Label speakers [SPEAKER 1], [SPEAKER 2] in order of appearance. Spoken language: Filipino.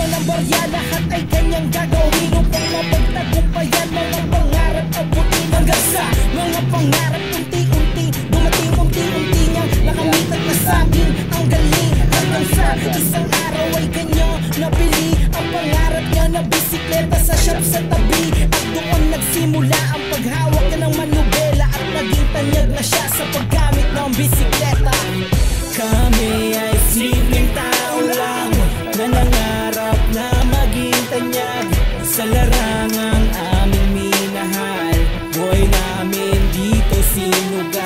[SPEAKER 1] ng barya, lahat ay kanyang gagawin upang mapagtagumpayan mga pangarap abutin. Hanggang sa mga pangarap unti-unti dumating, unti-unti niyang nakamit at nasabing ang galing. Hanggang sa isang araw ay kanyang nabili ang pangarap niya na bisikleta sa shop sa tabi. At doon nagsimula ang paghawak ng manubela at naging tanyag na siya sa paggamit ng bisikleta. Kami ay simpleng tao lang na nangarap na maging tanyag sa larangang aming minahal. Buhay namin dito sinugal.